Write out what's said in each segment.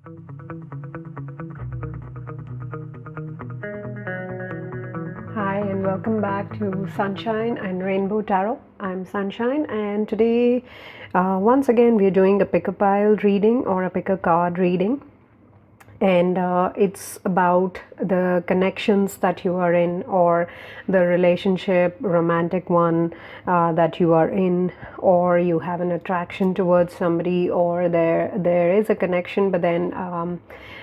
Hi and welcome back to Sunshine and Rainbow Tarot. I'm Sunshine, and today once again we are doing a pickapile reading or a pick a card reading, and it's about the connections that you are in, or the relationship, romantic one, that you are in, or you have an attraction towards somebody, or there is a connection, but then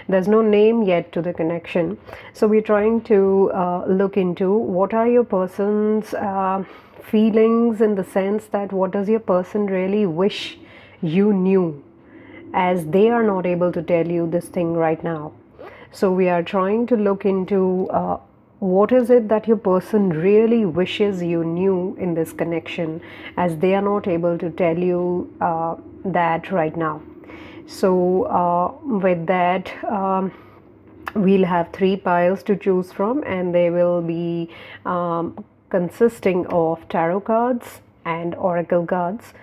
there's no name yet to the connection. So we're trying to look into what are your person's feelings, in the sense that what does your person really wish you knew, as they are not able to tell you this thing right now. So we are trying to look into what is it that your person really wishes you knew in this connection, as they are not able to tell you that right now. So with that, we'll have 3 piles to choose from, and they will be consisting of tarot cards and oracle cards.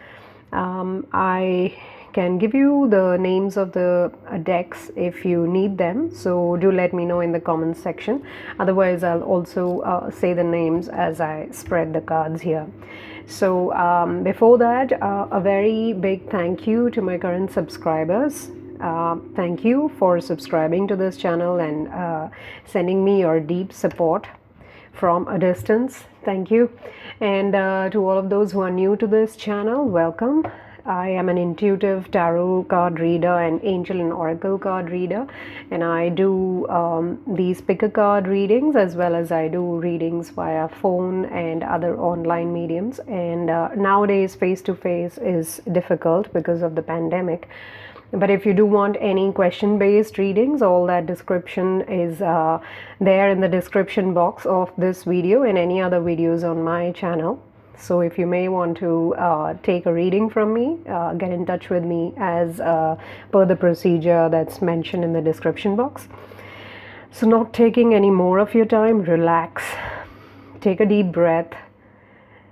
I can give you the names of the decks if you need them, so do let me know in the comments section. Otherwise I'll also say the names as I spread the cards here. So before that, a very big thank you to my current subscribers. Thank you for subscribing to this channel and sending me your deep support from a distance. Thank you. And to all of those who are new to this channel, welcome. I am an intuitive tarot card reader and angel and oracle card reader, and I do these pick a card readings, as well as I do readings via phone and other online mediums. And nowadays face to face is difficult because of the pandemic. But if you do want any question based readings, all that description is there in the description box of this video and any other videos on my channel. So if you may want to take a reading from me, get in touch with me as per the procedure that's mentioned in the description box. So not taking any more of your time, relax, take a deep breath,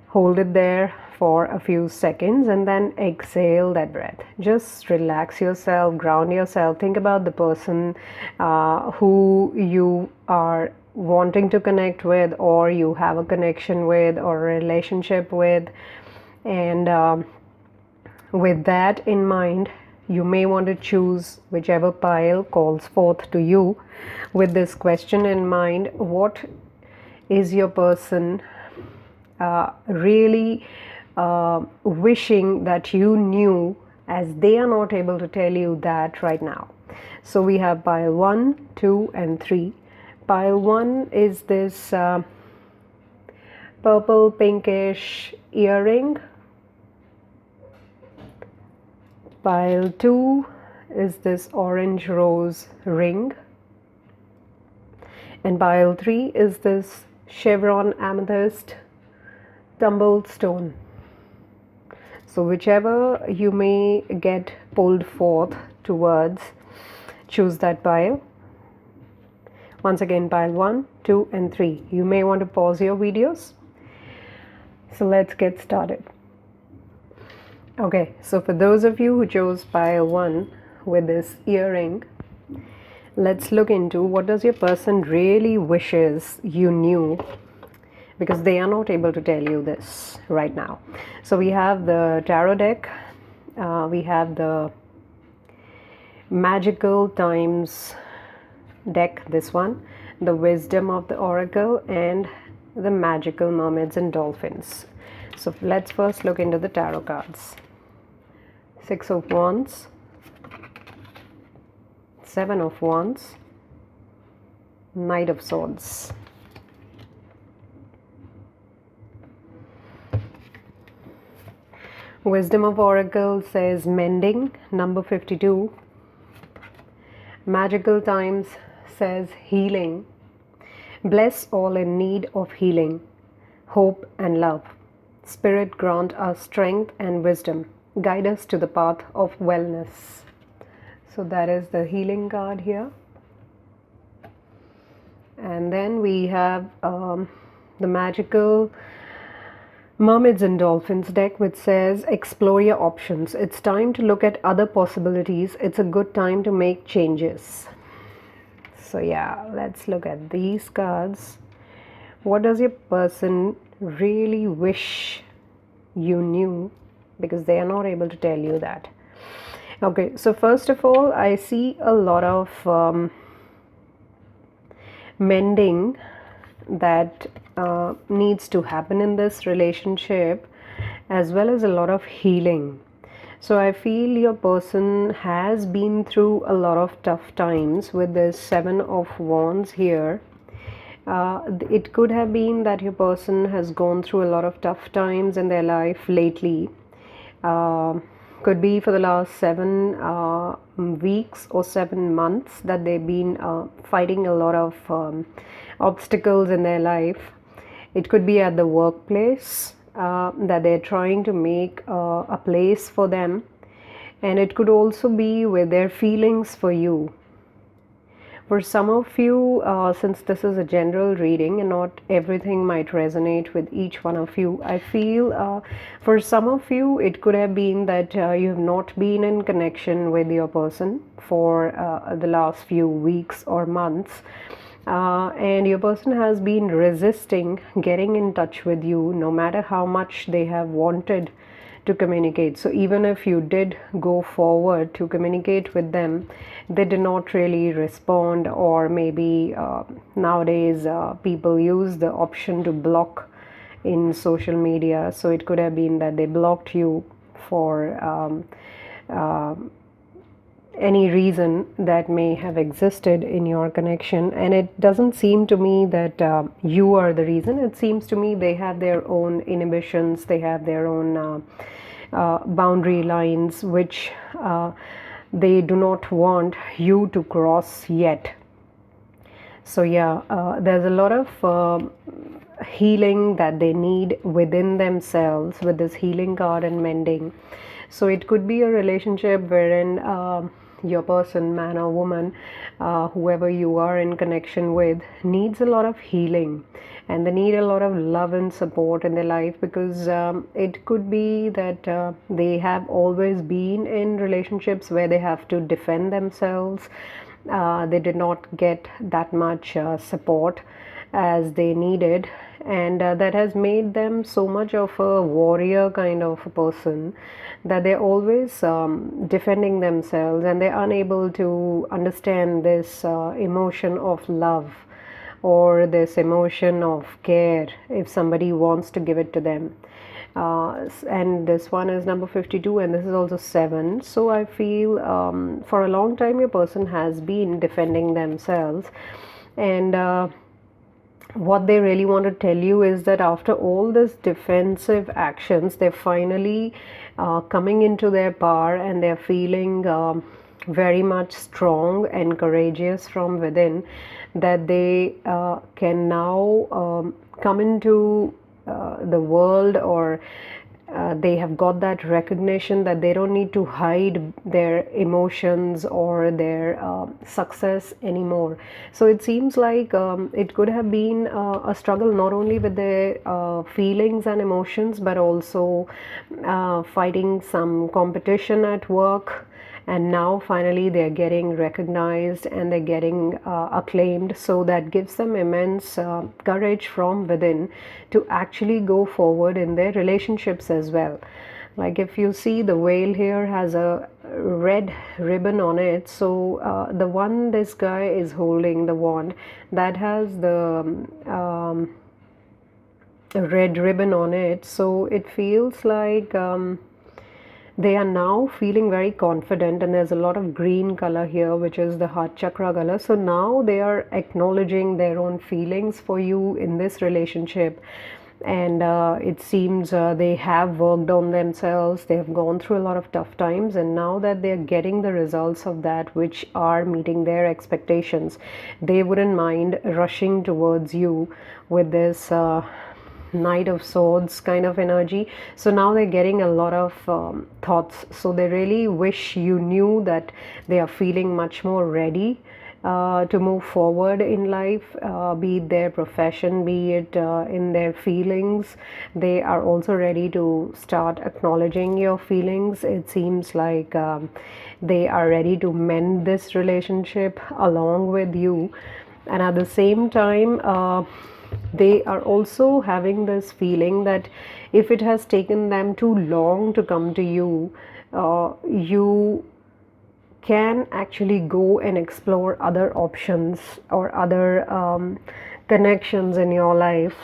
hold it there for a few seconds, and then exhale that breath. Just relax yourself, ground yourself, think about the person who you are wanting to connect with, or you have a connection with, or a relationship with. And with that in mind, you may want to choose whichever pile calls forth to you. With this question in mind, what is your person really wishing that you knew, as they are not able to tell you that right now? So we have pile 1, 2 and 3. Pile 1 is this purple pinkish earring. Pile 2 is this orange rose ring. And pile 3 is this chevron amethyst tumbled stone. So whichever you may get pulled forth towards, choose that pile. Once again, pile 1, 2 and 3. You may want to pause your videos. So let's get started. Okay, so for those of you who chose pile 1 with this earring, let's look into what does your person really wishes you knew, because they are not able to tell you this right now. So we have the tarot deck, we have the magical times deck, this one, the wisdom of the oracle, and the magical mermaids and dolphins. So let's first look into the tarot cards. 6 of Wands, 7 of Wands, Knight of Swords. Wisdom of Oracle says mending, number 52. Magical Times says healing. Bless all in need of healing, hope and love. Spirit, grant us strength and wisdom. Guide us to the path of wellness. So that is the healing card here. And then we have the magical Mermaids and Dolphins deck, which says explore your options. It's time to look at other possibilities. It's a good time to make changes. So yeah, let's look at these cards. What does your person really wish you knew? Because they are not able to tell you that. Okay, so first of all, I see a lot of mending that needs to happen in this relationship, as well as a lot of healing. So I feel your person has been through a lot of tough times with this Seven of Wands here. It could have been that your person has gone through a lot of tough times in their life lately. Could be for the last 7 weeks or 7 months that they've been fighting a lot of obstacles in their life. It could be at the workplace that they're trying to make a place for them, and it could also be with their feelings for you. For some of you, since this is a general reading and not everything might resonate with each one of you, I feel for some of you it could have been that you have not been in connection with your person for the last few weeks or months. And your person has been resisting getting in touch with you no matter how much they have wanted to communicate. So even if you did go forward to communicate with them, they did not really respond, or maybe nowadays people use the option to block in social media. So it could have been that they blocked you for any reason that may have existed in your connection, and it doesn't seem to me that you are the reason. It seems to me they have their own inhibitions, they have their own boundary lines which they do not want you to cross yet. So yeah, there's a lot of healing that they need within themselves with this healing card and mending. So it could be a relationship wherein your person, man or woman, whoever you are in connection with, needs a lot of healing, and they need a lot of love and support in their life, because it could be that they have always been in relationships where they have to defend themselves. They did not get that much support as they needed, and that has made them so much of a warrior kind of a person that they're always defending themselves, and they're unable to understand this emotion of love or this emotion of care if somebody wants to give it to them. And this one is number 52, and this is also 7. So I feel for a long time your person has been defending themselves, and what they really want to tell you is that after all this defensive actions, they're finally coming into their power, and they're feeling very much strong and courageous from within, that they can now come into the world, or they have got that recognition that they don't need to hide their emotions or their success anymore. So it seems like it could have been a struggle not only with their feelings and emotions, but also fighting some competition at work, and now finally they're getting recognized and they're getting acclaimed. So that gives them immense courage from within to actually go forward in their relationships as well. Like if you see, the whale here has a red ribbon on it. So the one this guy is holding, the wand, that has the red ribbon on it. So it feels like they are now feeling very confident, and there's a lot of green color here, which is the heart chakra color. So now they are acknowledging their own feelings for you in this relationship, and it seems they have worked on themselves. They have gone through a lot of tough times, and now that they're getting the results of that, which are meeting their expectations, they wouldn't mind rushing towards you with this Knight of Swords kind of energy. So now they're getting a lot of thoughts. So they really wish you knew that they are feeling much more ready to move forward in life, be it their profession, be it in their feelings. They are also ready to start acknowledging your feelings. It seems like they are ready to mend this relationship along with you. And at the same time, they are also having this feeling that if it has taken them too long to come to you, you can actually go and explore other options or other connections in your life,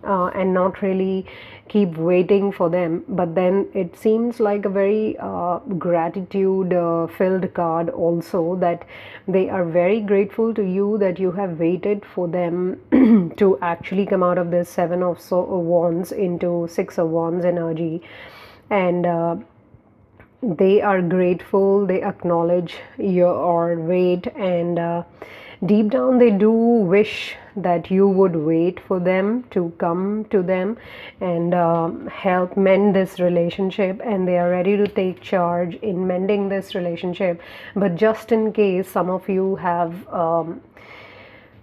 and not really keep waiting for them. But then it seems like a very gratitude filled card also, that they are very grateful to you that you have waited for them to actually come out of this Seven of Wands into Six of Wands energy. And they are grateful, they acknowledge your wait, and deep down they do wish that you would wait for them to come to them and help mend this relationship, and they are ready to take charge in mending this relationship. But just in case some of you have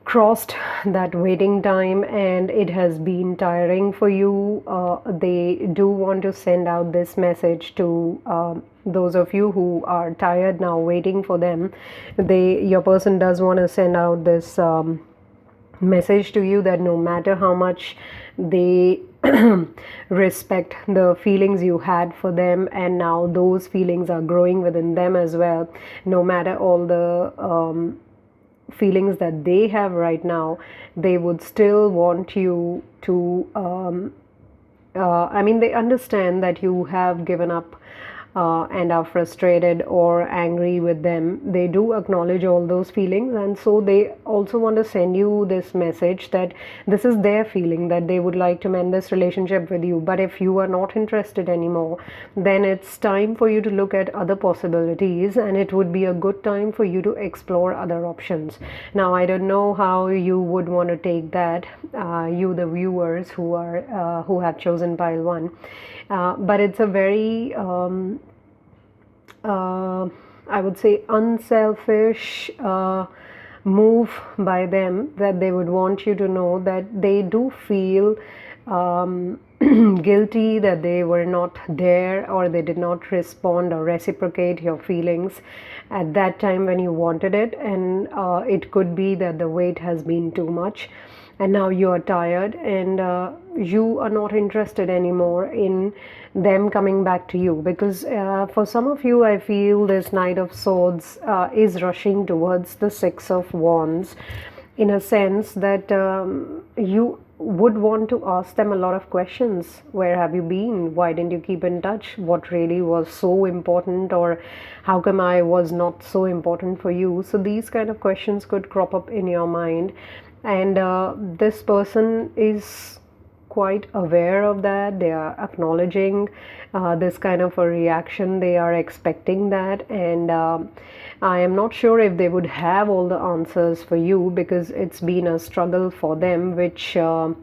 crossed that waiting time and it has been tiring for you, they do want to send out this message to those of you who are tired now waiting for them. Your person does want to send out this message to you that no matter how much they respect the feelings you had for them, and now those feelings are growing within them as well, no matter all the feelings that they have right now, they would still want you to I mean, they understand that you have given up and are frustrated or angry with them. They do acknowledge all those feelings, and so they also want to send you this message that this is their feeling, that they would like to mend this relationship with you. But if you are not interested anymore, then it's time for you to look at other possibilities, and it would be a good time for you to explore other options. Now, I don't know how you would want to take that, you the viewers who have chosen pile 1, but it's a very I would say unselfish move by them, that they would want you to know that they do feel guilty that they were not there, or they did not respond or reciprocate your feelings at that time when you wanted it. And it could be that the wait has been too much, and now you are tired, and you are not interested anymore in them coming back to you, because for some of you, I feel this Knight of Swords is rushing towards the Six of Wands, in a sense that you would want to ask them a lot of questions. Where have you been? Why didn't you keep in touch? What really was so important, or how come I was not so important for you? So these kind of questions could crop up in your mind, and this person is quite aware of that. They are acknowledging this kind of a reaction, they are expecting that, and I am not sure if they would have all the answers for you, because it's been a struggle for them, which may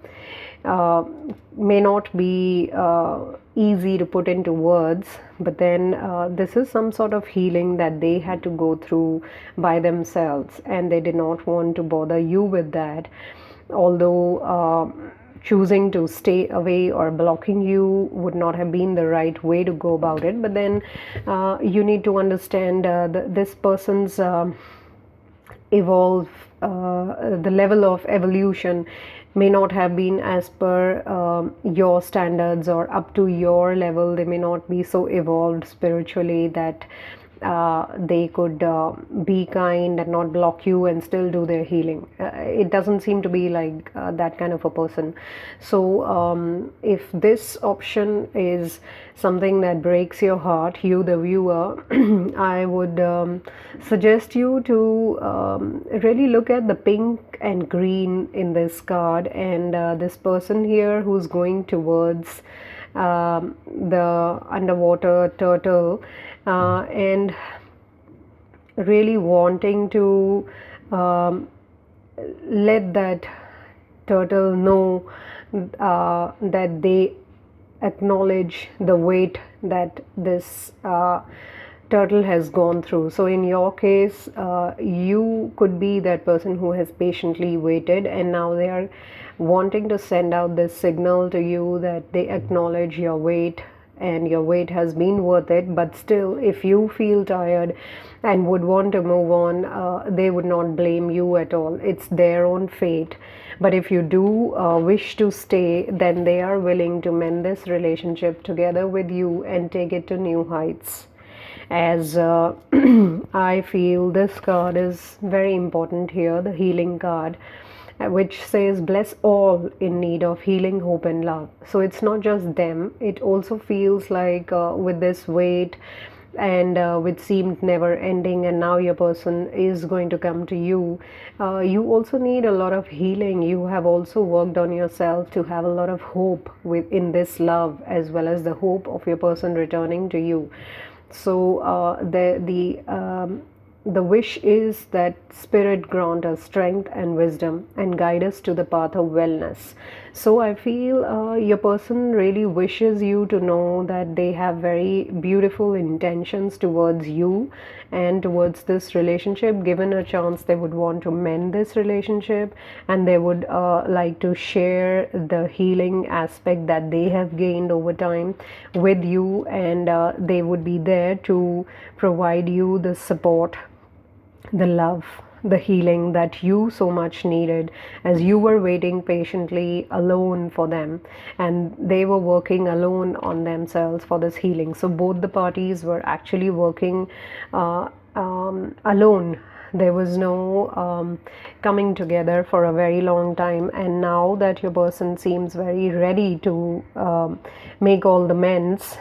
not be easy to put into words. But then this is some sort of healing that they had to go through by themselves, and they did not want to bother you with that. Although choosing to stay away or blocking you would not have been the right way to go about it, but then you need to understand this person's the level of evolution may not have been as per your standards or up to your level. They may not be so evolved spiritually that they could be kind and not block you and still do their healing. It doesn't seem to be like that kind of a person. So if this option is something that breaks your heart, you the viewer, I would suggest you to really look at the pink and green in this card, and this person here who's going towards the underwater turtle, and really wanting to let that turtle know that they acknowledge the weight that this turtle has gone through. So in your case, you could be that person who has patiently waited, and now they are wanting to send out this signal to you that they acknowledge your wait, and your wait has been worth it. But still, if you feel tired and would want to move on, they would not blame you at all. It's their own fate. But if you do wish to stay, then they are willing to mend this relationship together with you and take it to new heights. As I feel this card is very important here, the healing card, which says bless all in need of healing, hope and love. So it's not just them, it also feels like with this weight and which seemed never ending, and now your person is going to come to you, you also need a lot of healing. You have also worked on yourself to have a lot of hope within this love, as well as the hope of your person returning to you. So the wish is that Spirit grant us strength and wisdom and guide us to the path of wellness. So I feel your person really wishes you to know that they have very beautiful intentions towards you and towards this relationship. Given a chance, they would want to mend this relationship, and they would like to share the healing aspect that they have gained over time with you, and they would be there to provide you the support, the love, the healing that you so much needed, as you were waiting patiently alone for them, and they were working alone on themselves for this healing. So both the parties were actually working alone. There was no coming together for a very long time, and now that your person seems very ready to make all the mends,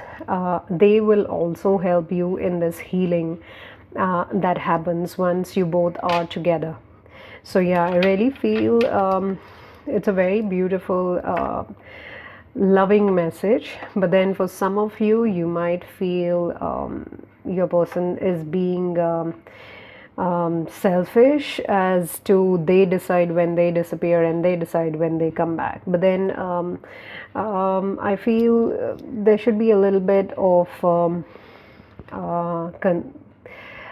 they will also help you in this healing that happens once you both are together. So yeah, I really feel it's a very beautiful loving message. But then for some of you, you might feel your person is being selfish, as to they decide when they disappear and they decide when they come back. But then I feel there should be a little bit of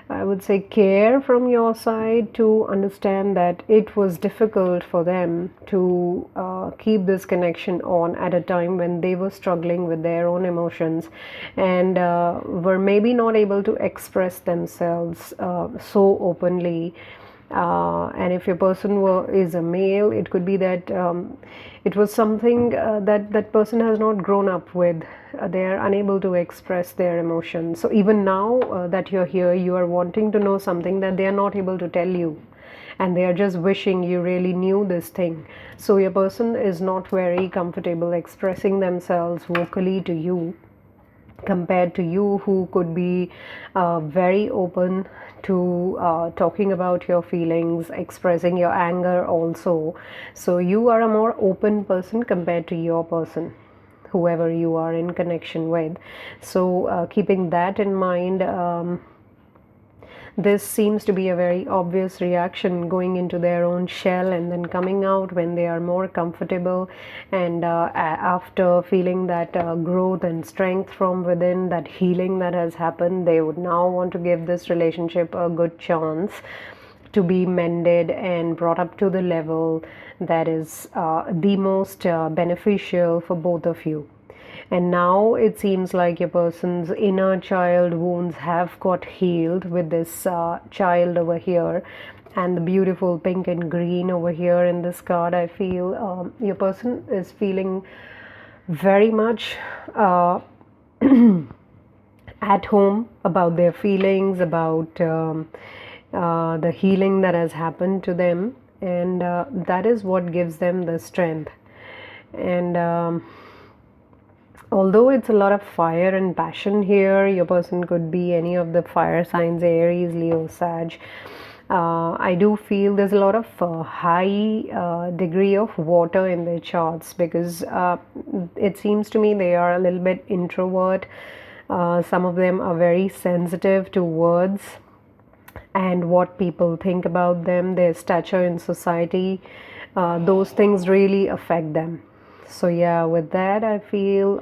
I would say care from your side to understand that it was difficult for them to keep this connection on at a time when they were struggling with their own emotions, and were maybe not able to express themselves so openly. And if your person is a male, it could be that it was something that that person has not grown up with. They are unable to express their emotions. So even now that you're here, you are wanting to know something that they are not able to tell you, and they are just wishing you really knew this thing. So your person is not very comfortable expressing themselves vocally to you, compared to you, who could be very open to talking about your feelings, expressing your anger also. So you are a more open person compared to your person, whoever you are in connection with. So keeping that in mind, this seems to be a very obvious reaction, going into their own shell and then coming out when they are more comfortable, and after feeling that growth and strength from within, that healing that has happened, they would now want to give this relationship a good chance to be mended and brought up to the level that is the most beneficial for both of you. And now it seems like your person's inner child wounds have got healed with this child over here, and the beautiful pink and green over here in this card. I feel your person is feeling very much at home about their feelings, about the healing that has happened to them, and that is what gives them the strength. And although it's a lot of fire and passion here, your person could be any of the fire signs: Aries, Leo, Sag. I do feel there's a lot of high degree of water in their charts, because it seems to me they are a little bit introvert. Some of them are very sensitive to words and what people think about them, their stature in society. Those things really affect them. So yeah, with that, I feel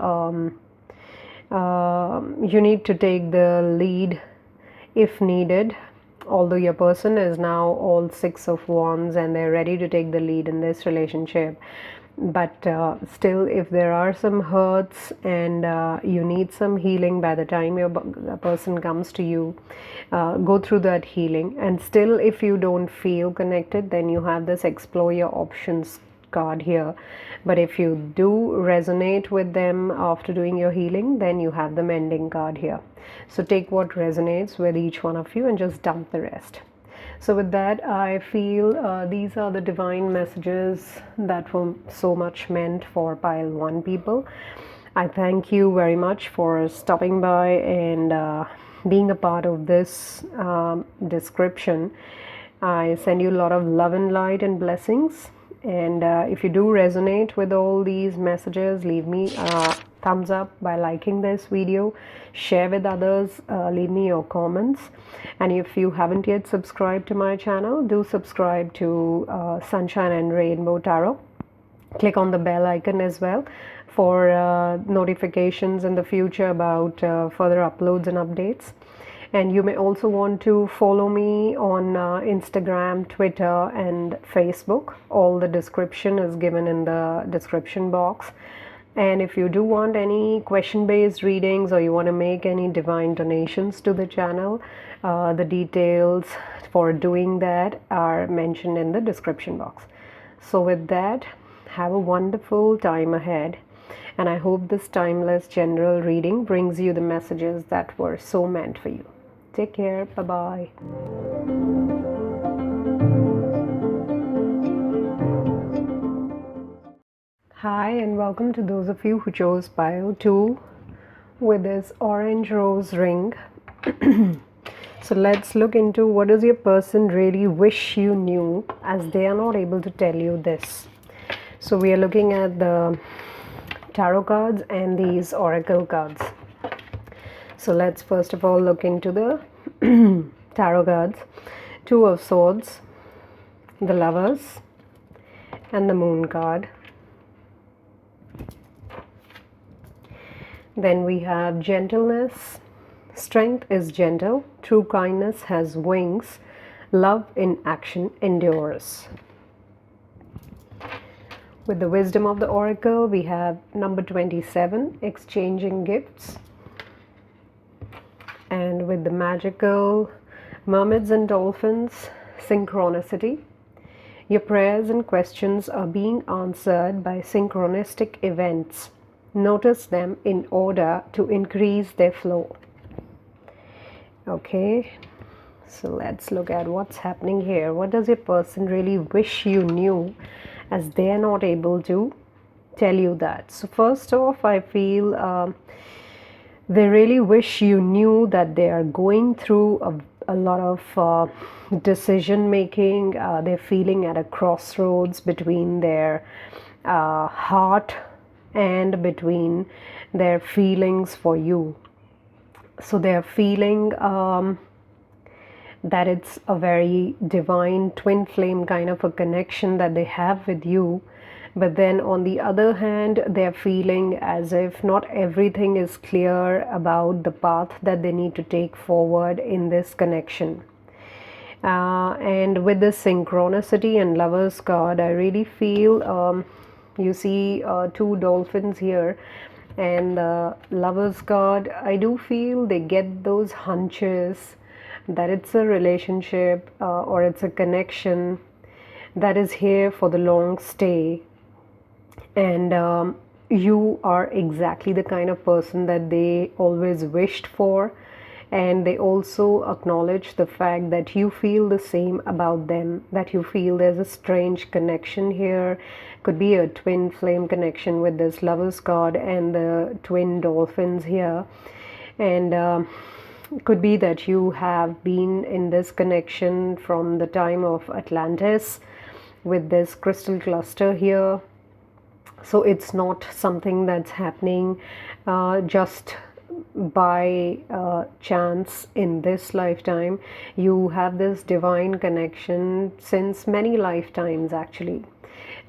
you need to take the lead if needed. Although your person is now all Six of Wands and they're ready to take the lead in this relationship, but still, if there are some hurts and you need some healing, by the time your person comes to you, go through that healing. And still, if you don't feel connected, then you have this explore your options card here. But if you do resonate with them after doing your healing, then you have the mending card here. So take what resonates with each one of you and just dump the rest. So with that, I feel these are the divine messages that were so much meant for pile 1 people. I thank you very much for stopping by and being a part of this description. I send you a lot of love and light and blessings. And if you do resonate with all these messages, leave me a thumbs up by liking this video, share with others, leave me your comments. And if you haven't yet subscribed to my channel, do subscribe to Sunshine and Rainbow Tarot. Click on the bell icon as well for notifications in the future about further uploads and updates. And you may also want to follow me on Instagram, Twitter, and Facebook. All the description is given in the description box. And if you do want any question-based readings or you want to make any divine donations to the channel, the details for doing that are mentioned in the description box. So with that, have a wonderful time ahead. And I hope this timeless general reading brings you the messages that were so meant for you. Take care. Bye-bye. Hi, and welcome to those of you who chose pile 2 with this orange rose ring. So let's look into what does your person really wish you knew, as they are not able to tell you this. So we are looking at the tarot cards and these oracle cards. So let's first of all look into the tarot cards. 2 of Swords, the Lovers, and the Moon card. Then we have Gentleness. Strength is gentle. True kindness has wings. Love in action endures. With the Wisdom of the Oracle, we have number 27, Exchanging Gifts. And with the Magical Mermaids and Dolphins, Synchronicity. Your prayers and questions are being answered by synchronistic events. Notice them in order to increase their flow. Okay, so let's look at what's happening here. What does your person really wish you knew, as they are not able to tell you that? So first off, I feel they really wish you knew that they are going through a lot of decision making. They're feeling at a crossroads between their heart and between their feelings for you. So they're feeling that it's a very divine twin flame kind of a connection that they have with you. But then on the other hand, they're feeling as if not everything is clear about the path that they need to take forward in this connection. And with the Synchronicity and Lovers card, I really feel you see 2 dolphins here, and the Lovers card, I do feel they get those hunches that it's a relationship or it's a connection that is here for the long stay. And you are exactly the kind of person that they always wished for. And they also acknowledge the fact that you feel the same about them, that you feel there's a strange connection here. Could be a twin flame connection with this Lovers card and the twin dolphins here. And could be that you have been in this connection from the time of Atlantis with this crystal cluster here. So it's not something that's happening just by chance in this lifetime. You have this divine connection since many lifetimes actually.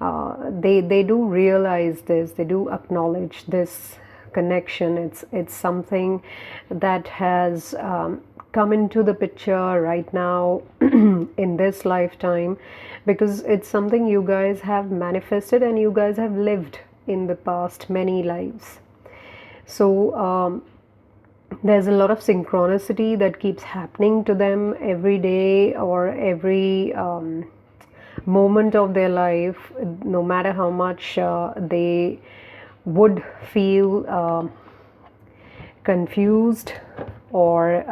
They do realize this, they do acknowledge this connection. It's something that has come into the picture right now in this lifetime, because it's something you guys have manifested and you guys have lived in the past many lives. So there's a lot of synchronicity that keeps happening to them every day or every moment of their life, no matter how much they would feel confused or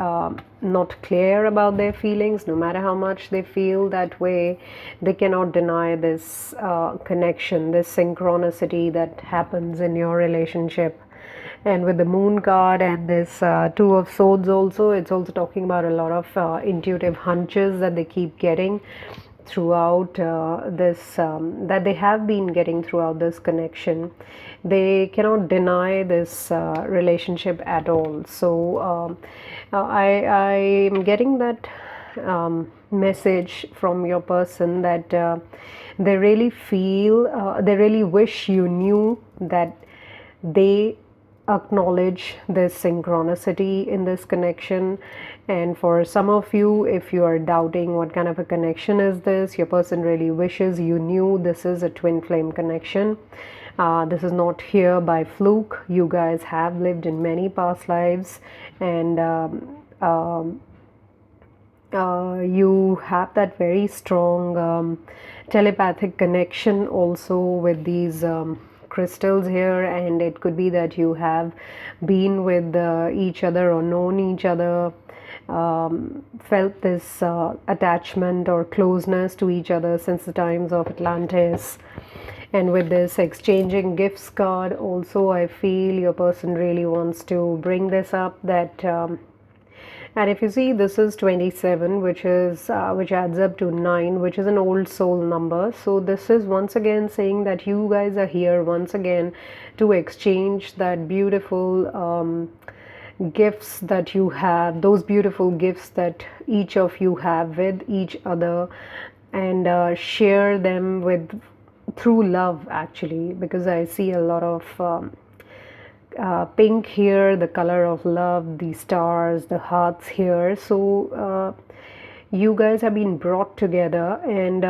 not clear about their feelings. No matter how much they feel that way, they cannot deny this connection, this synchronicity that happens in your relationship. And with the moon card and this two of swords also, it's also talking about a lot of intuitive hunches that they keep getting throughout this that they have been getting throughout this connection. They cannot deny this relationship at all. So I am getting that message from your person that they really feel, they really wish you knew that they acknowledge this synchronicity in this connection. And for some of you, if you are doubting what kind of a connection is this, your person really wishes you knew this is a twin flame connection. This is not here by fluke. You guys have lived in many past lives, and you have that very strong telepathic connection also with these crystals here. And it could be that you have been with each other or known each other, felt this attachment or closeness to each other since the times of Atlantis. And with this exchanging gifts card also, I feel your person really wants to bring this up, that and if you see, this is 27, which adds up to 9, which is an old soul number. So this is once again saying that you guys are here once again to exchange that beautiful gifts that you have, those beautiful gifts that each of you have with each other, and share them with through love, actually, because I see a lot of pink here, the color of love, the stars, the hearts here. So you guys have been brought together, and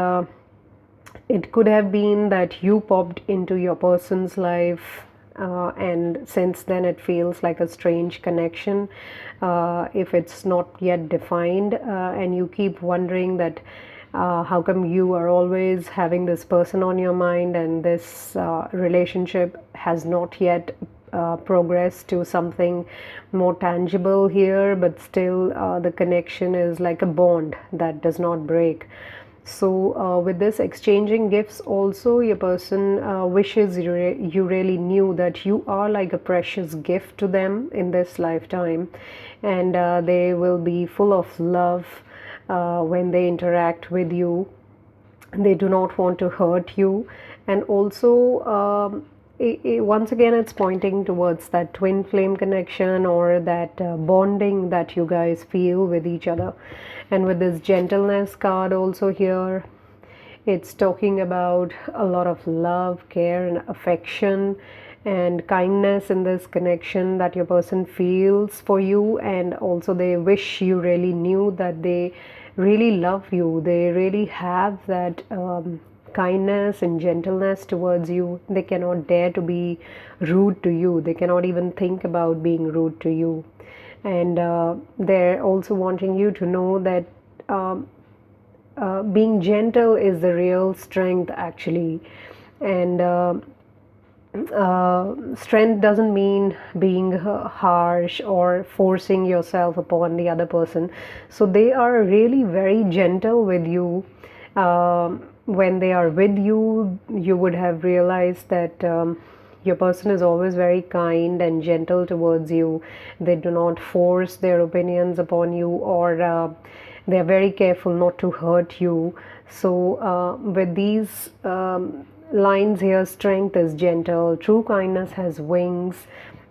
it could have been that you popped into your person's life, and since then it feels like a strange connection if it's not yet defined, and you keep wondering that how come you are always having this person on your mind, and this relationship has not yet progress to something more tangible here, but still the connection is like a bond that does not break. So with this exchanging gifts also, your person wishes you really knew that you are like a precious gift to them in this lifetime, and they will be full of love when they interact with you. They do not want to hurt you. And also once again, it's pointing towards that twin flame connection, or that bonding that you guys feel with each other. And with this gentleness card also here, it's talking about a lot of love, care, and affection and kindness in this connection that your person feels for you. And also they wish you really knew that they really love you. They really have that kindness and gentleness towards you. They cannot dare to be rude to you. They cannot even think about being rude to you. And they're also wanting you to know that being gentle is the real strength, actually. And strength doesn't mean being harsh or forcing yourself upon the other person. So they are really very gentle with you. When they are with you, you would have realized that your person is always very kind and gentle towards you. They do not force their opinions upon you, or they are very careful not to hurt you. So with these lines here, strength is gentle, true kindness has wings,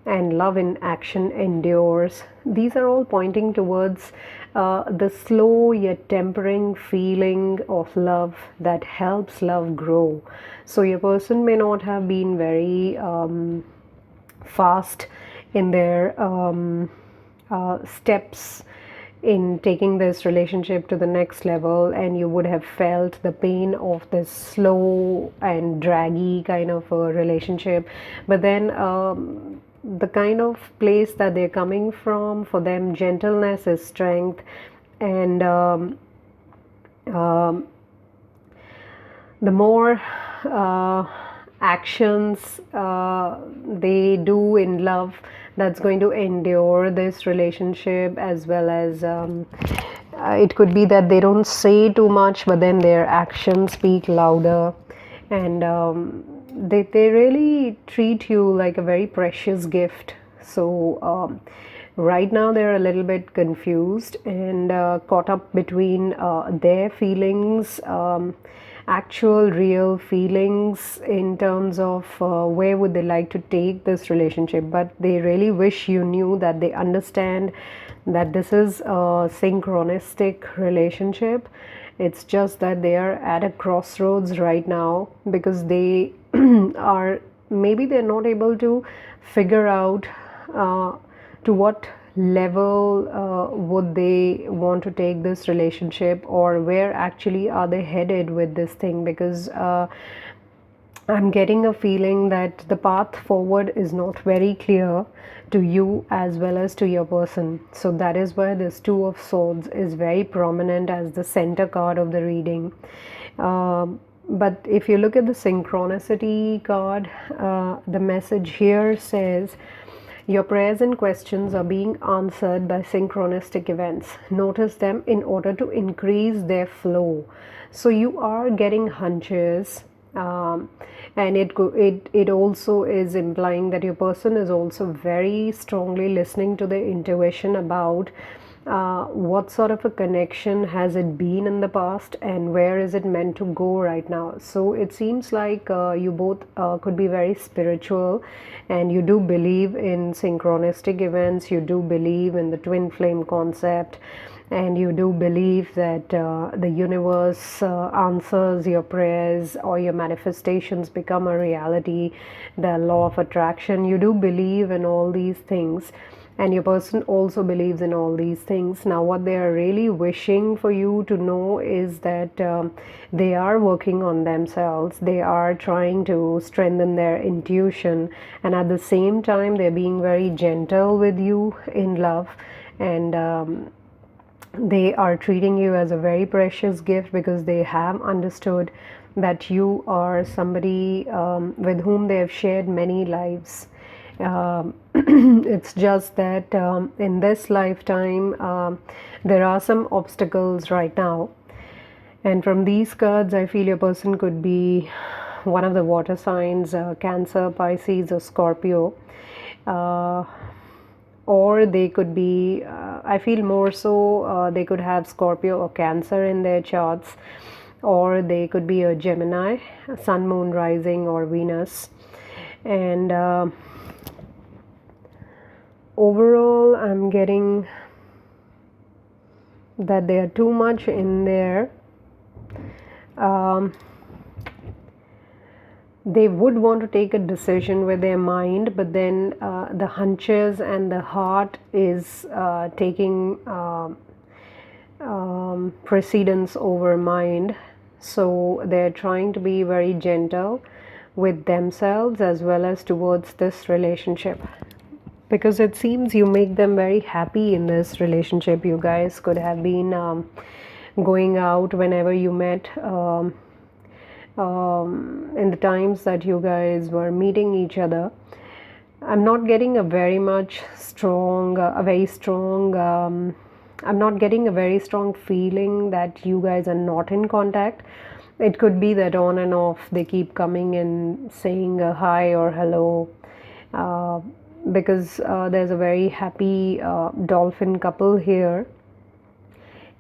and love in action endures. These are all pointing towards the slow yet tempering feeling of love that helps love grow. So your person may not have been very fast in their steps in taking this relationship to the next level, and you would have felt the pain of this slow and draggy kind of a relationship. But then the kind of place that they're coming from, for them gentleness is strength. And um, the more actions they do in love, that's going to endure this relationship, as well as it could be that they don't say too much, but then their actions speak louder. And they really treat you like a very precious gift. So right now they're a little bit confused and caught up between their feelings, actual real feelings, in terms of where would they like to take this relationship. But they really wish you knew that they understand that this is a synchronistic relationship. It's just that they are at a crossroads right now, because they are, maybe they're not able to figure out to what level would they want to take this relationship, or where actually are they headed with this thing. Because I'm getting a feeling that the path forward is not very clear to you as well as to your person. So that is why this Two of Swords is very prominent as the center card of the reading. But if you look at the synchronicity card, the message here says, your prayers and questions are being answered by synchronistic events. Notice them in order to increase their flow. So you are getting hunches, and it also is implying that your person is also very strongly listening to their intuition about what sort of a connection has it been in the past, and where is it meant to go right now. So it seems like you both could be very spiritual, and you do believe in synchronistic events, you do believe in the twin flame concept, and you do believe that the universe answers your prayers, or your manifestations become a reality, the law of attraction. You do believe in all these things, and your person also believes in all these things. Now what they are really wishing for you to know is that they are working on themselves, they are trying to strengthen their intuition, and at the same time they're being very gentle with you in love. And they are treating you as a very precious gift, because they have understood that you are somebody with whom they have shared many lives. It's just that in this lifetime there are some obstacles right now, and from these cards I feel your person could be one of the water signs, Cancer, Pisces or Scorpio, or they could be, I feel more so they could have Scorpio or Cancer in their charts, or they could be a Gemini, Sun, Moon, Rising or Venus. And overall I'm getting that they are too much in there. They would want to take a decision with their mind, but then the hunches and the heart is taking precedence over mind. So they're trying to be very gentle with themselves as well as towards this relationship, because it seems you make them very happy in this relationship. You guys could have been going out whenever you met, in the times that you guys were meeting each other. I'm not getting a very much strong, I'm not getting a very strong feeling that you guys are not in contact. It could be that on and off they keep coming and saying a hi or hello, because there's a very happy dolphin couple here.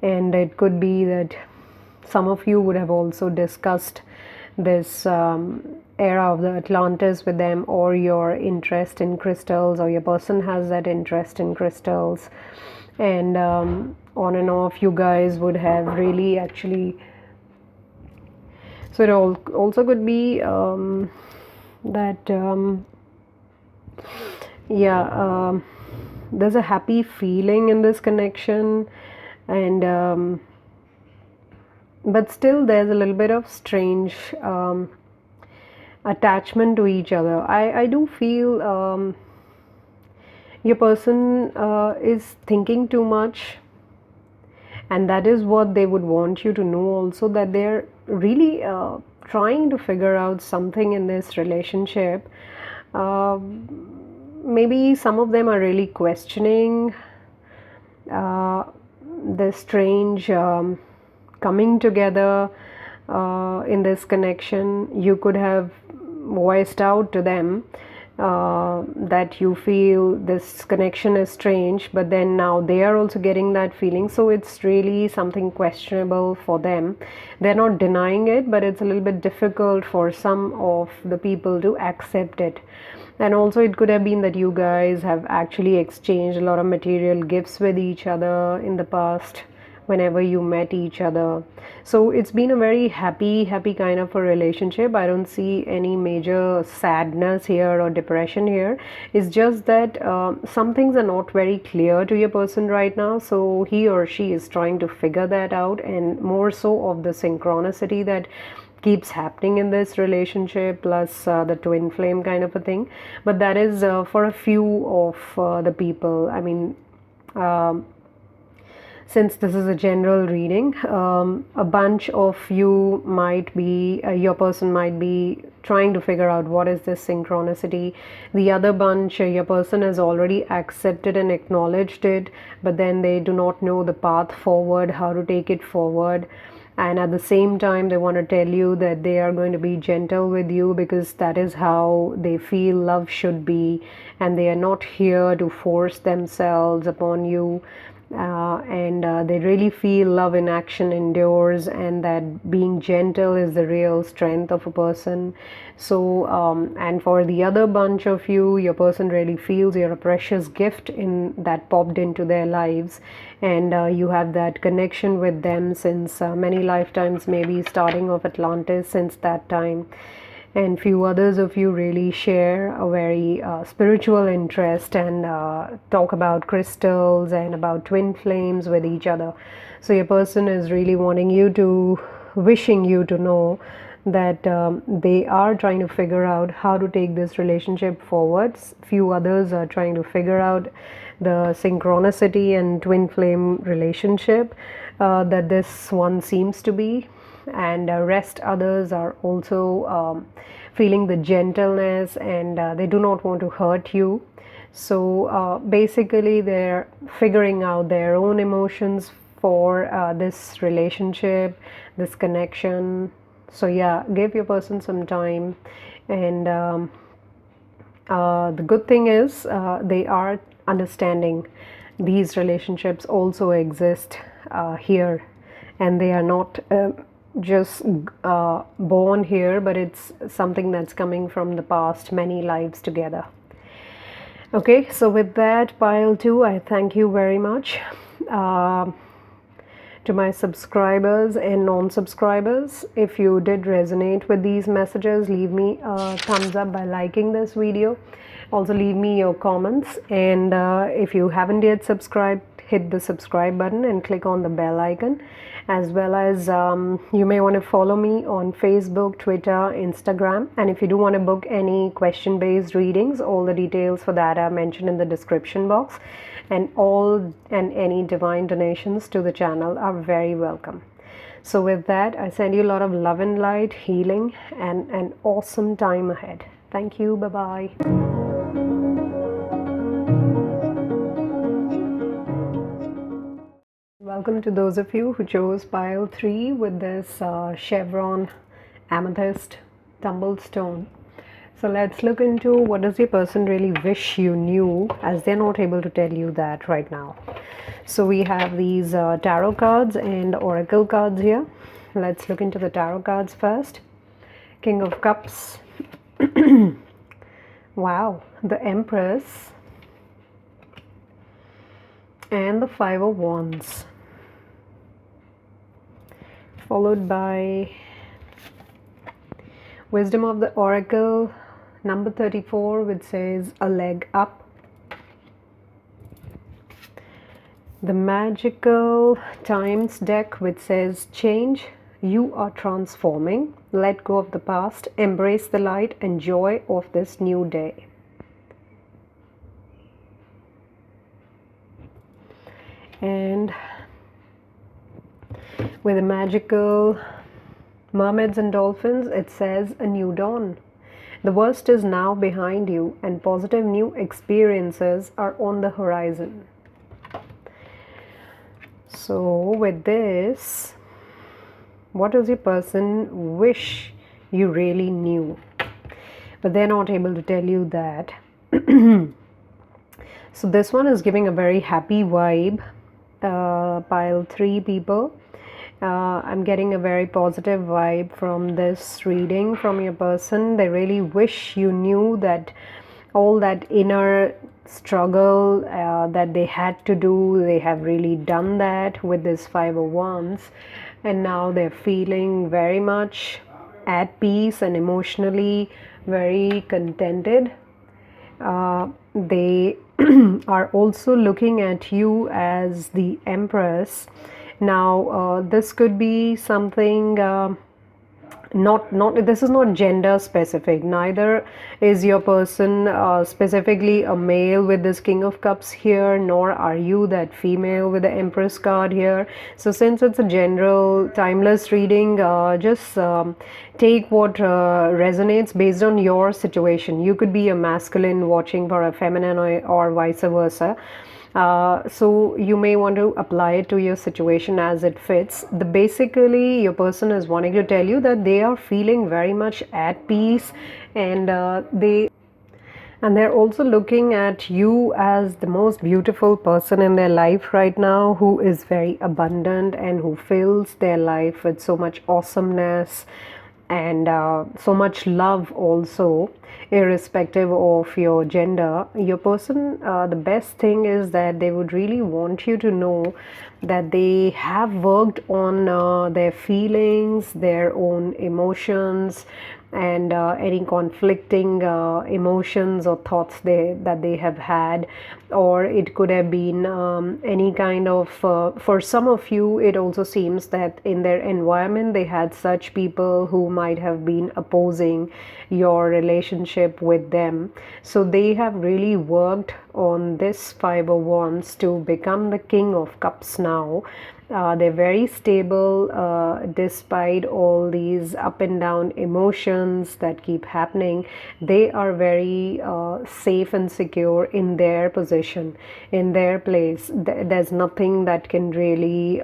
And it could be that some of you would have also discussed this era of the Atlantis with them, or your interest in crystals, or your person has that interest in crystals. And on and off you guys would have really actually, so it also could be that yeah, there's a happy feeling in this connection. and but still there's a little bit of strange attachment to each other. I do feel your person is thinking too much, and that is what they would want you to know also, that they're really trying to figure out something in this relationship. uh, Maybe some of them are really questioning uh, this strange coming together in this connection. You could have voiced out to them that you feel this connection is strange, but then now they are also getting that feeling, so it's really something questionable for them. They're not denying it, but it's a little bit difficult for some of the people to accept it. And also it could have been that you guys have actually exchanged a lot of material gifts with each other in the past whenever you met each other. So it's been a very happy kind of a relationship. I don't see any major sadness here or depression here. It's just that some things are not very clear to your person right now, so he or she is trying to figure that out, and more so of the synchronicity that keeps happening in this relationship, plus the twin flame kind of a thing. But that is for a few of the people. I mean, since this is a general reading, a bunch of you might be, your person might be trying to figure out what is this synchronicity. The other bunch, your person has already accepted and acknowledged it, but then they do not know the path forward, how to take it forward. And at the same time, they want to tell you that they are going to be gentle with you, because that is how they feel love should be, and they are not here to force themselves upon you. And they really feel love in action endures, and that being gentle is the real strength of a person. So and for the other bunch of you, your person really feels you're a precious gift in that popped into their lives, and you have that connection with them since many lifetimes, maybe starting of Atlantis, since that time. And few others of you really share a very spiritual interest, and talk about crystals and about twin flames with each other. So your person is really wanting you to, wishing you to know that they are trying to figure out how to take this relationship forward. Few others are trying to figure out the synchronicity and twin flame relationship that this one seems to be, and rest others are also feeling the gentleness, and they do not want to hurt you. So basically they're figuring out their own emotions for this relationship, this connection. So yeah, give your person some time. And the good thing is they are understanding these relationships also exist here, and they are not just born here, but it's something that's coming from the past, many lives together. Okay, so with that, pile 2, I thank you very much. To my subscribers and non-subscribers, if you did resonate with these messages, leave me a thumbs up by liking this video. Also leave me your comments, and if you haven't yet subscribed, hit the subscribe button and click on the bell icon. As well as you may want to follow me on Facebook, Twitter, Instagram. And if you do want to book any question based readings, all the details for that are mentioned in the description box, and all and any divine donations to the channel are very welcome. So with that, I send you a lot of love and light, healing, and an awesome time ahead. Thank you. Bye bye. Welcome to those of you who chose pile 3 with this chevron amethyst tumbled stone. So let's look into what does your person really wish you knew, as they're not able to tell you that right now. So we have these tarot cards and oracle cards here. Let's look into the tarot cards first. King of Cups. Wow, the Empress and the Five of Wands, followed by Wisdom of the Oracle number 34, which says a leg up. The magical times deck, which says change, you are transforming, let go of the past, embrace the light and joy of this new day. And with the magical mermaids and dolphins, it says a new dawn. The worst is now behind you and positive new experiences are on the horizon. So with this, what does your person wish you really knew? But they're not able to tell you that. So this one is giving a very happy vibe. Pile 3 people. I'm getting a very positive vibe from this reading from your person. They really wish you knew that all that inner struggle that they had to do, they have really done that with this Five of Wands, and now they're feeling very much at peace and emotionally very contented. They are also looking at you as the Empress. Now this could be something not this is not gender specific, neither is your person specifically a male with this King of Cups here, nor are you that female with the Empress card here. So since it's a general timeless reading, just take what resonates based on your situation. You could be a masculine watching for a feminine, or vice versa. So you may want to apply it to your situation as it fits. Basically, your person is wanting to tell you that they are feeling very much at peace, and they're also looking at you as the most beautiful person in their life right now, who is very abundant and who fills their life with so much awesomeness and so much love also, irrespective of your gender. Your person, the best thing is that they would really want you to know that they have worked on their feelings, their own emotions, and any conflicting emotions or thoughts that they have had. Or it could have been any kind of for some of you, it also seems that in their environment they had such people who might have been opposing your relationship with them. So they have really worked on this Five of Wands to become the King of Cups now. They're very stable despite all these up and down emotions that keep happening. They are very safe and secure in their position, in their place. There's nothing that can really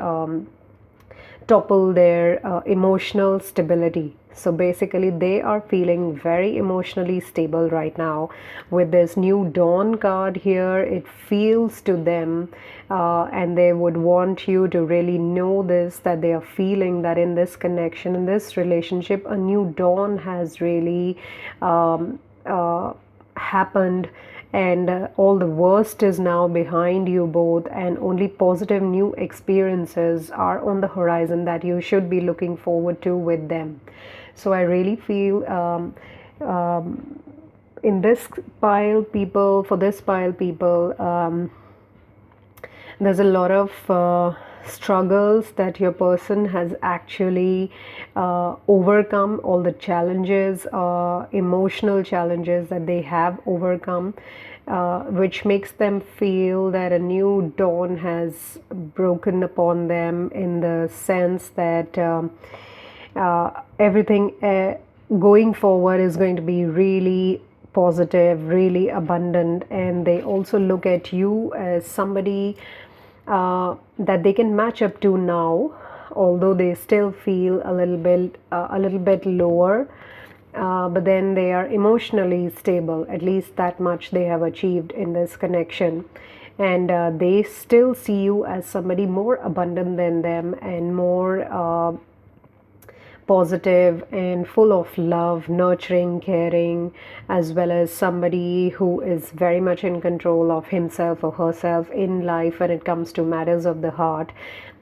topple their emotional stability. So basically they are feeling very emotionally stable right now. With this new dawn card here, it feels to them and they would want you to really know this, that they are feeling that in this connection, in this relationship, a new dawn has really happened, and all the worst is now behind you both, and only positive new experiences are on the horizon that you should be looking forward to with them. So I really feel in this pile people, for this pile people, there's a lot of struggles that your person has actually overcome, all the challenges, emotional challenges that they have overcome, which makes them feel that a new dawn has broken upon them, in the sense that everything going forward is going to be really positive, really abundant. And they also look at you as somebody that they can match up to now, although they still feel a little bit lower, but then they are emotionally stable. At least that much they have achieved in this connection, and they still see you as somebody more abundant than them, and more positive and full of love, nurturing, caring, as well as somebody who is very much in control of himself or herself in life when it comes to matters of the heart.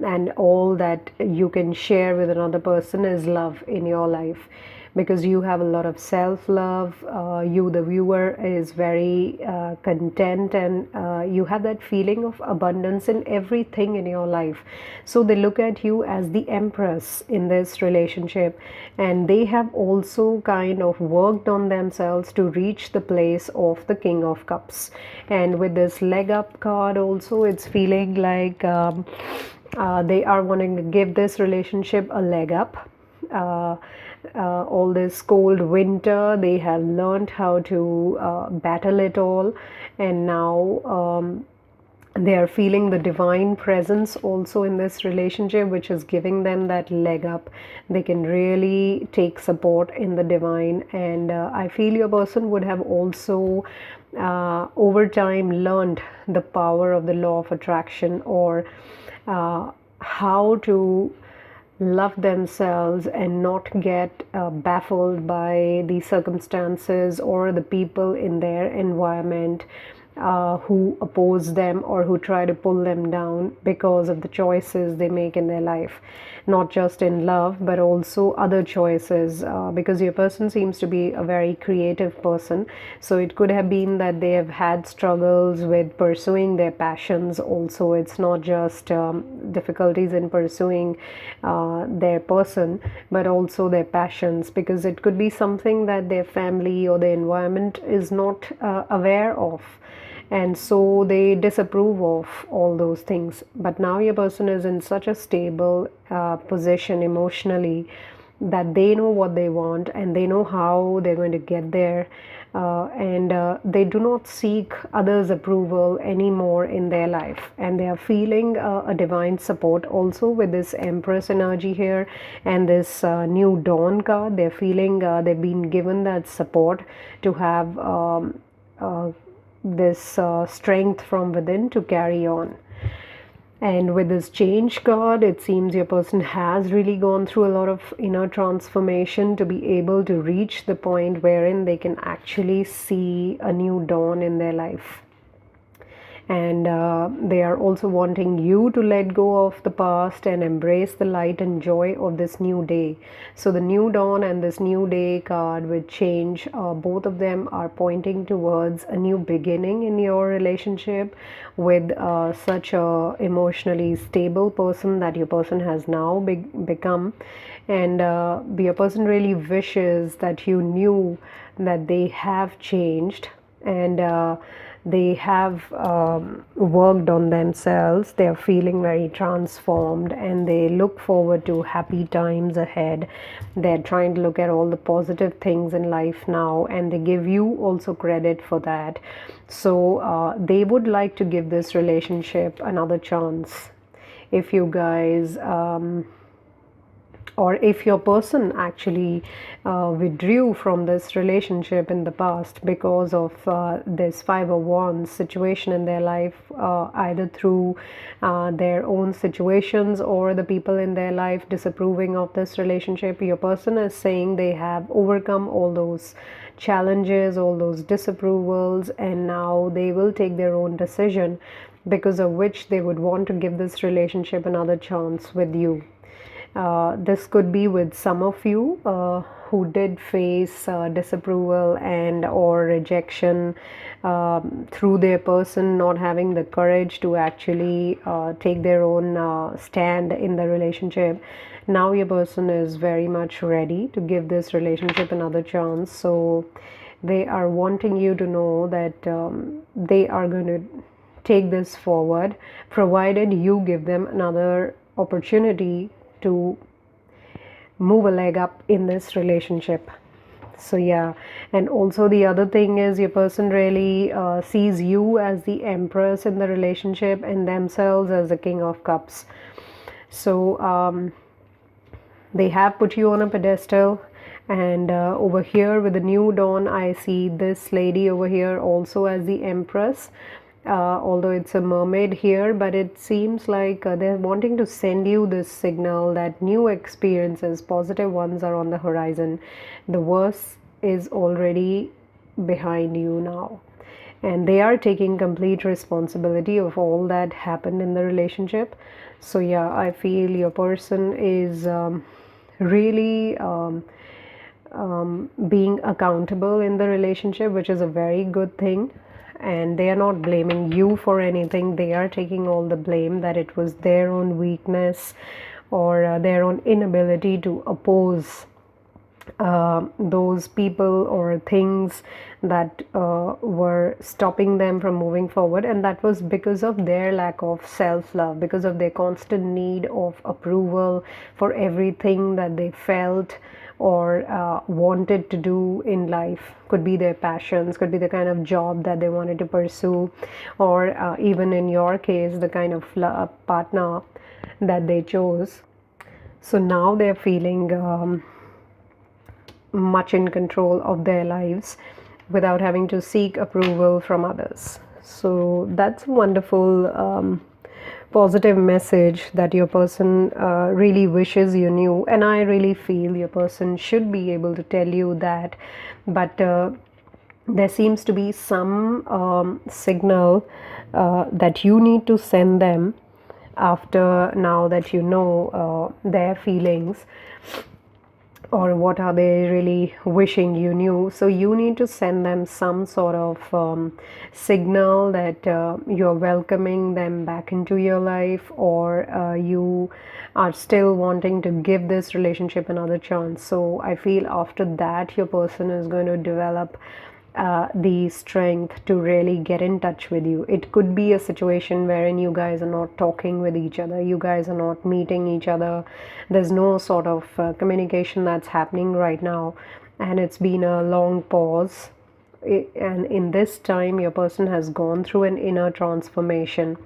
And all that you can share with another person is love in your life. because you have a lot of self-love. You, the viewer, is very content, and you have that feeling of abundance in everything in your life. So they look at you as the empress in this relationship, and they have also kind of worked on themselves to reach the place of the King of Cups. And with this leg up card also, it's feeling like they are wanting to give this relationship a leg up. All this cold winter, they have learned how to battle it all, and now they are feeling the divine presence also in this relationship, which is giving them that leg up. They can really take support in the divine, and I feel your person would have also over time learned the power of the law of attraction, or how to love themselves and not get baffled by the circumstances or the people in their environment who oppose them or who try to pull them down because of the choices they make in their life. Not just in love, but also other choices, because your person seems to be a very creative person. So it could have been that they have had struggles with pursuing their passions also. It's not just difficulties in pursuing their person, but also their passions, because it could be something that their family or the environment is not aware of, and so they disapprove of all those things. But now your person is in such a stable position emotionally that they know what they want and they know how they're going to get there, and they do not seek others' approval anymore in their life, and they are feeling a divine support also with this Empress energy here and this new dawn card. They're feeling they've been given that support to have this strength from within to carry on. And with this change card, it seems your person has really gone through a lot of inner transformation to be able to reach the point wherein they can actually see a new dawn in their life. And they are also wanting you to let go of the past and embrace the light and joy of this new day. So the new dawn and this new day card with change, both of them are pointing towards a new beginning in your relationship with such a emotionally stable person that your person has now become. And your person really wishes that you knew that they have changed, and they have worked on themselves. They are feeling very transformed, and they look forward to happy times ahead. They're trying to look at all the positive things in life now, and they give you also credit for that. So they would like to give this relationship another chance. If you guys or if your person actually withdrew from this relationship in the past because of this Five of Wands situation in their life, either through their own situations or the people in their life disapproving of this relationship, your person is saying they have overcome all those challenges, all those disapprovals, and now they will take their own decision, because of which they would want to give this relationship another chance with you. This could be with some of you who did face disapproval and or rejection through their person not having the courage to actually take their own stand in the relationship. Now your person is very much ready to give this relationship another chance. So they are wanting you to know that they are going to take this forward, provided you give them another opportunity to move a leg up in this relationship. So yeah, and also the other thing is your person really sees you as the Empress in the relationship and themselves as the King of Cups. So they have put you on a pedestal, and over here with the new dawn, I see this lady over here also as the Empress. Although it's a mermaid here, but it seems like they're wanting to send you this signal that new experiences, positive ones, are on the horizon. The worst is already behind you now, and they are taking complete responsibility of all that happened in the relationship. So yeah, I feel your person is really being accountable in the relationship, which is a very good thing. And they are not blaming you for anything. They are taking all the blame that it was their own weakness or their own inability to oppose those people or things that were stopping them from moving forward, and that was because of their lack of self-love, because of their constant need of approval for everything that they felt or wanted to do in life. Could be their passions, could be the kind of job that they wanted to pursue, or even in your case, the kind of partner that they chose. So now they're feeling much in control of their lives without having to seek approval from others. So that's a wonderful positive message that your person really wishes you knew, and I really feel your person should be able to tell you that, but there seems to be some signal that you need to send them after, now that you know their feelings or what are they really wishing you knew. So you need to send them some sort of signal that you're welcoming them back into your life, or you are still wanting to give this relationship another chance. So I feel after that your person is going to develop the strength to really get in touch with you. It could be a situation wherein you guys are not talking with each other, you guys are not meeting each other, there's no sort of communication that's happening right now, and it's been a long pause. And in this time, your person has gone through an inner transformation,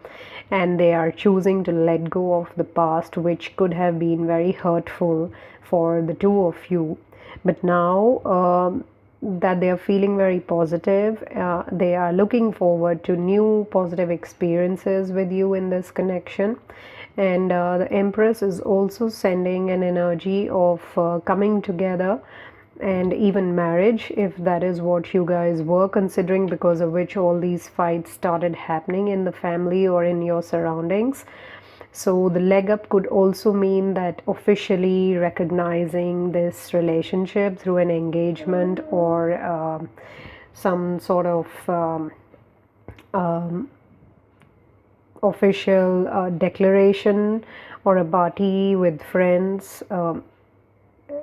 and they are choosing to let go of the past, which could have been very hurtful for the two of you. But now, that they are feeling very positive. They are looking forward to new positive experiences with you in this connection. And the Empress is also sending an energy of coming together and even marriage, if that is what you guys were considering, because of which all these fights started happening in the family or in your surroundings. So the leg up could also mean that officially recognizing this relationship through an engagement or some sort of official declaration or a party with friends,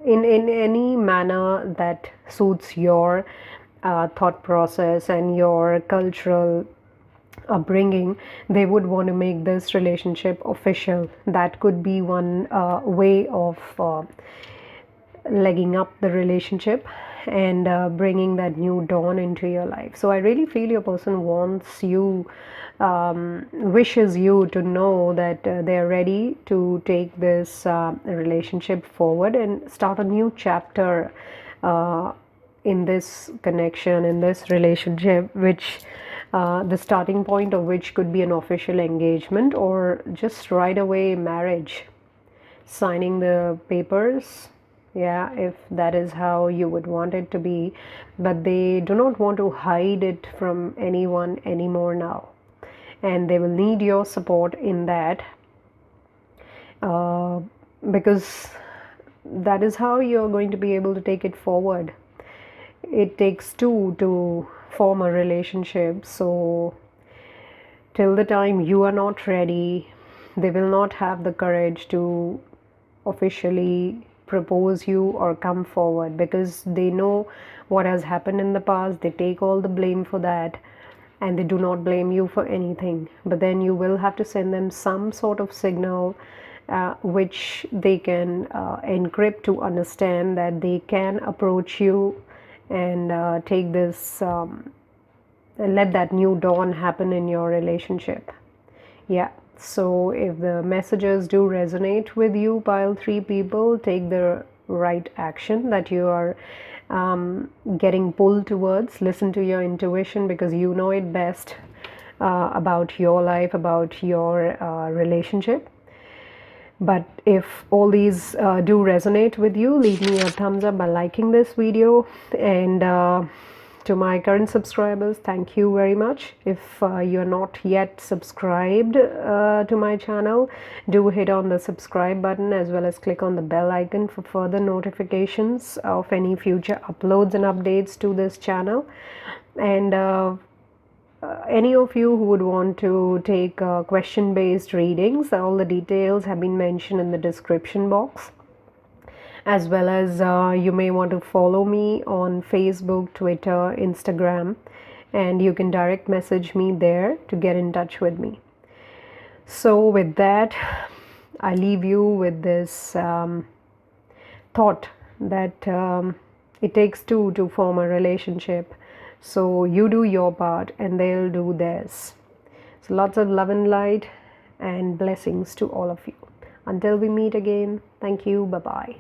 in any manner that suits your thought process and your cultural upbringing. They would want to make this relationship official. That could be one way of legging up the relationship and bringing that new dawn into your life. So I really feel your person wants you, wishes you to know that they're ready to take this relationship forward and start a new chapter in this connection, in this relationship, which the starting point of which could be an official engagement or just right away marriage, signing the papers. Yeah, if that is how you would want it to be, but they do not want to hide it from anyone anymore now, and they will need your support in that, because that is how you're going to be able to take it forward. It takes two to form a relationship, so till the time you are not ready, they will not have the courage to officially propose you or come forward, because they know what has happened in the past. They take all the blame for that, and they do not blame you for anything. But then you will have to send them some sort of signal which they can encrypt to understand that they can approach you and take this and let that new dawn happen in your relationship. Yeah. So if the messages do resonate with you, pile 3 people, take the right action that you are getting pulled towards. Listen to your intuition, because you know it best about your life, about your relationship. But if all these do resonate with you, leave me a thumbs up by liking this video, and To my current subscribers, thank you very much. If you're not yet subscribed to my channel, do hit on the subscribe button as well as click on the bell icon for further notifications of any future uploads and updates to this channel. And any of you who would want to take question-based readings, all the details have been mentioned in the description box. As well as you may want to follow me on Facebook, Twitter, Instagram, and you can direct message me there to get in touch with me. So with that, I leave you with this thought that it takes two to form a relationship. So you do your part and they'll do theirs. So lots of love and light and blessings to all of you. Until we meet again, thank you. Bye-bye.